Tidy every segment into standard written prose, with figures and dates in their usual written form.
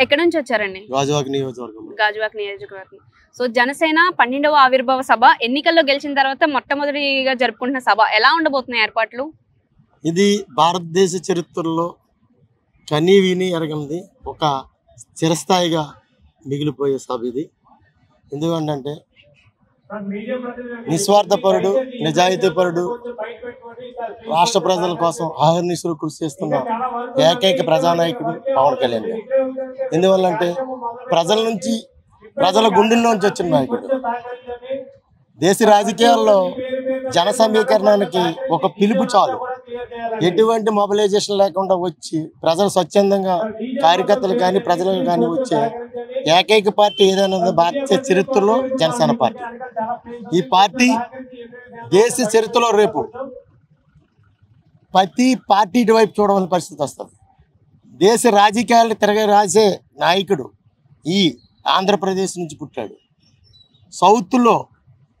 ఎక్కడి నుంచి వచ్చారండి? గాజువాక నియోజకవర్గం. గాజువాక నియోజకవర్గం. సో జనసేన 12వ ఆవిర్భావ సభ ఎన్నికల్లో గెలిచిన తర్వాత మొట్టమొదటిగా జరుపుకుంటున్న సభ ఎలా ఉండబోతున్నాయి ఏర్పాట్లు? ఇది భారతదేశ చరిత్రలో కనీ విని ఎరగనిది ఒక చిరస్థాయిగా మిగిలిపోయే సభ ఇది. ఎందుకంటే నిస్వార్థపరుడు, నిజాయితీపరుడు, రాష్ట్ర ప్రజల కోసం అహర్నిశలు కృషి చేస్తున్న ఏకైక ప్రజానాయకుడు పవన్ కళ్యాణ్ గారు. ఎందువల్లంటే ప్రజల గుండెల్లోంచి వచ్చిన నాయకుడు. దేశ రాజకీయాల్లో జన సమీకరణానికి ఒక పిలుపు చాలు, ఎటువంటి మొబిలైజేషన్ లేకుండా వచ్చి ప్రజలు స్వచ్ఛందంగా కార్యకర్తలు కానీ ప్రజలకు కానీ వచ్చే ఏకైక పార్టీ ఏదైనా భారతీయ చరిత్రలో జనసేన పార్టీ. ఈ పార్టీ దేశ చరిత్రలో రేపు ప్రతి పార్టీ వైపు చూడవలసిన పరిస్థితి వస్తుంది. దేశ రాజకీయాలను తిరగరాసే నాయకుడు ఈ ఆంధ్రప్రదేశ్ నుంచి పుట్టాడు. సౌత్లో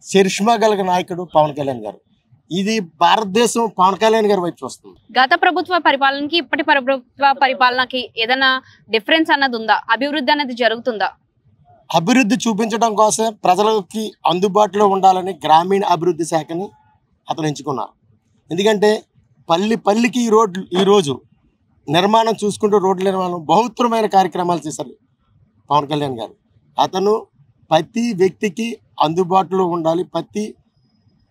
చరిష్మా కలిగిన నాయకుడు పవన్ కళ్యాణ్ గారు. ఇది భారతదేశం పవన్ కళ్యాణ్ గారి వైపు వస్తుంది. గత ప్రభుత్వ పరిపాలనకి ఇప్పటి ప్రభుత్వ పరిపాలనకి ఏదైనా డిఫరెన్స్ అన్నది ఉందా? అభివృద్ధి అనేది జరుగుతుందా? అభివృద్ధి చూపించడం కోసం ప్రజలకి అందుబాటులో ఉండాలని గ్రామీణ అభివృద్ధి శాఖని అతను ఎంచుకున్నారు. ఎందుకంటే పల్లికి ఈరోజు నిర్మాణం చూసుకుంటూ రోడ్ల నిర్మాణం బహుత్తరమైన కార్యక్రమాలు చేశారు పవన్ కళ్యాణ్ గారు. అతను ప్రతి వ్యక్తికి అందుబాటులో ఉండాలి. ప్రతి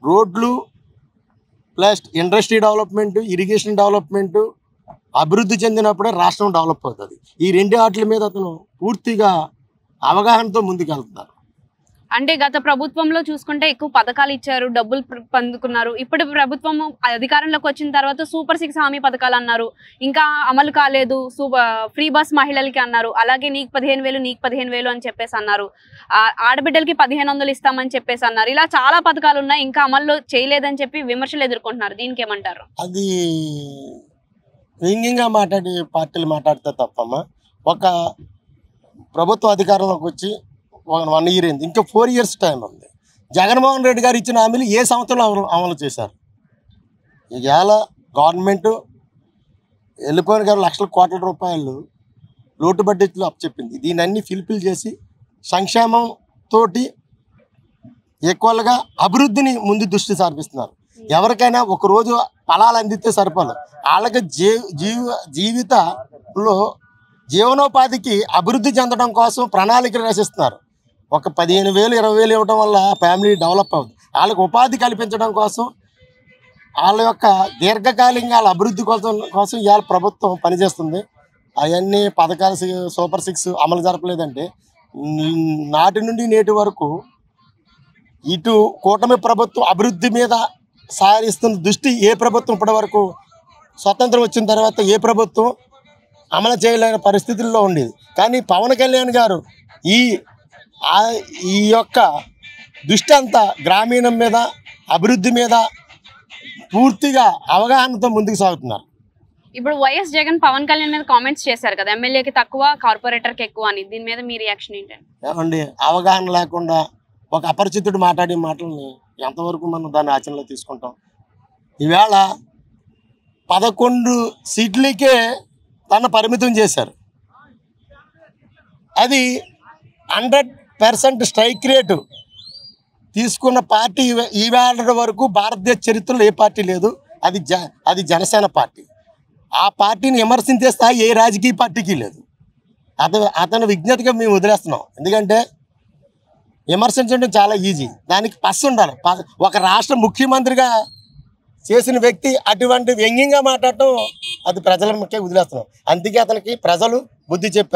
రోడ్లు plus industry development, irrigation development అభివృద్ధి చెందినప్పుడే రాష్ట్రం డెవలప్ అవుతుంది. ఈ రెండు వాటి మీద అతను పూర్తిగా అవగాహనతో ముందుకెళ్తున్నారు. అంటే గత ప్రభుత్వంలో చూసుకుంటే ఎక్కువ పథకాలు ఇచ్చారు, డబ్బులు పొందుకున్నారు. ఇప్పుడు ప్రభుత్వం అధికారంలోకి వచ్చిన తర్వాత సూపర్ 6 హామీ పథకాలు అన్నారు, ఇంకా అమలు కాలేదు. ఫ్రీ బస్ మహిళలకి అన్నారు, అలాగే నీకు 15,000 అని చెప్పేసి అన్నారు. ఆడబిడ్డలకి 1,500 ఇస్తామని చెప్పేసి అన్నారు. ఇలా చాలా పథకాలు ఉన్నాయి, ఇంకా అమలు చేయలేదని చెప్పి విమర్శలు ఎదుర్కొంటున్నారు. దీనికి ఏమంటారు? అది వ్యంగ్యంగా మాట్లాడి పార్టీలు మాట్లాడితే తప్పమ్మా. ఒక ప్రభుత్వ అధికారంలోకి వచ్చి 1 year అయింది, ఇంకా 4 years టైం ఉంది. జగన్మోహన్ రెడ్డి గారు ఇచ్చిన హామీలు ఏ సంవత్సరంలో అమలు చేశారు? ఇవాళ గవర్నమెంట్ వెళ్ళిపోయిన గారు లక్షల కోట్ల రూపాయలు లోటు బడ్జెట్లో అప్పచెప్పింది. దీన్ని ఫిల్ఫిల్ చేసి సంక్షేమంతో ఈక్వల్గా అభివృద్ధిని ముందు దృష్టి సారిస్తున్నారు. ఎవరికైనా ఒకరోజు ఫలాలు అందిస్తే సరిపోదు, వాళ్ళకి జీవితంలో జీవనోపాధికి అభివృద్ధి చెందడం కోసం ప్రణాళికలు రచిస్తున్నారు. ఒక 15,000 20,000 ఇవ్వడం వల్ల ఫ్యామిలీ డెవలప్ అవుతుంది. వాళ్ళకి ఉపాధి కల్పించడం కోసం, వాళ్ళ యొక్క దీర్ఘకాలికంగా వాళ్ళ అభివృద్ధి కోసం ఇవాళ ప్రభుత్వం పనిచేస్తుంది. అవన్నీ పథకాలు సూపర్ 6 అమలు జరపలేదంటే నాటి నుండి నేటి వరకు ఇటు కూటమి ప్రభుత్వం అభివృద్ధి మీద సారిస్తున్న దృష్టి ఏ ప్రభుత్వం ఇప్పటి వరకు స్వతంత్రం వచ్చిన తర్వాత ఏ ప్రభుత్వం అమలు చేయలేని పరిస్థితుల్లో ఉండేది. కానీ పవన్ కళ్యాణ్ గారు ఈ యొక్క దృష్టి అంతా గ్రామీణం మీద, అభివృద్ధి మీద పూర్తిగా అవగాహనతో ముందుకు సాగుతున్నారు. ఇప్పుడు వైఎస్ జగన్ పవన్ కళ్యాణ్ మీద కామెంట్స్ చేశారు కదా, ఎమ్మెల్యేకి తక్కువ కార్పొరేటర్కి ఎక్కువ అని. దీని మీద మీ రియాక్షన్ ఏంటండి? ఏమండి, అవగాహన లేకుండా ఒక అపరిచితుడు మాట్లాడే మాటల్ని ఎంతవరకు మనం దాన్ని ఆచరణలో తీసుకుంటాం? ఈవేళ 11 సీట్లకే తన పరిమితం చేశారు. అది 100% స్ట్రైక్ రేటు తీసుకున్న పార్టీ ఈవేళ వరకు భారతదేశ చరిత్రలో ఏ పార్టీ లేదు. అది జనసేన పార్టీ. ఆ పార్టీని విమర్శించే స్థాయి ఏ రాజకీయ పార్టీకి లేదు. అతను విజ్ఞతగా మేము వదిలేస్తున్నాం. ఎందుకంటే విమర్శించడం చాలా ఈజీ, దానికి పస్సు ఉండాలి. ఒక రాష్ట్ర ముఖ్యమంత్రిగా చేసిన వ్యక్తి అటువంటి వ్యంగ్యంగా మాట్లాడటం అది ప్రజలకే వదిలేస్తున్నాం. అందుకే అతనికి ప్రజలు బుద్ధి చెప్పారు.